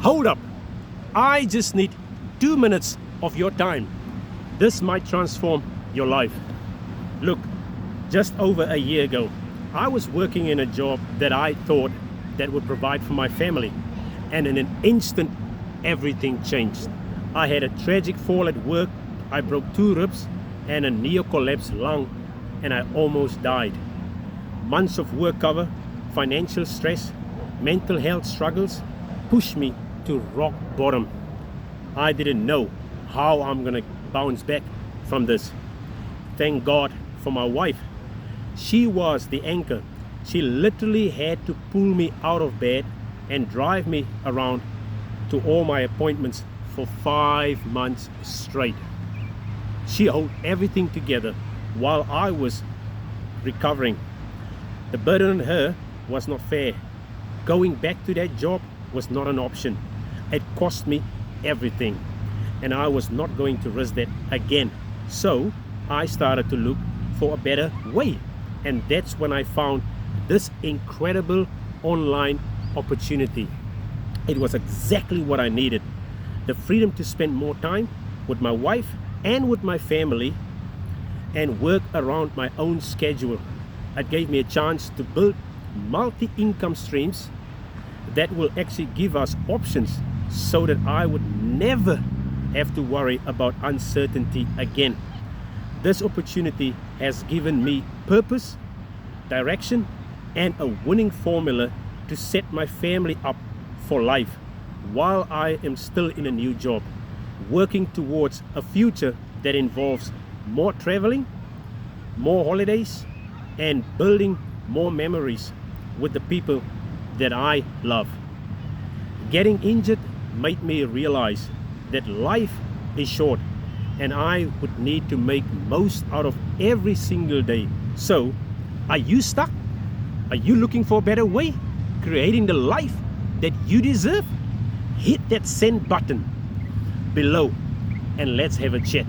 Hold up, I just need 2 minutes of your time. This might transform your life. Look, just over a year ago, I was working in a job that I thought that would provide for my family, and in an instant, everything changed. I had a tragic fall at work. I broke 2 ribs and a neo-collapsed lung, and I almost died. Months of work cover, financial stress, mental health struggles pushed me to rock bottom. I didn't know how I'm gonna bounce back from this. Thank God for my wife. She was the anchor. She literally had to pull me out of bed and drive me around to all my appointments for 5 months straight. She held everything together while I was recovering. The burden on her was not fair. Going back to that job was not an option. It cost me everything, and I was not going to risk that again. So I started to look for a better way, and that's when I found this incredible online opportunity. It was exactly what I needed. The freedom to spend more time with my wife and with my family and work around my own schedule. It gave me a chance to build multi-income streams that will actually give us options so that I would never have to worry about uncertainty again. This opportunity has given me purpose, direction, and a winning formula to set my family up for life while I am still in a new job, working towards a future that involves more traveling, more holidays, and building more memories with the people that I love. Getting injured made me realize that life is short and I would need to make most out of every single day. So, are you stuck? Are you looking for a better way? Creating the life that you deserve? Hit that send button below and let's have a chat.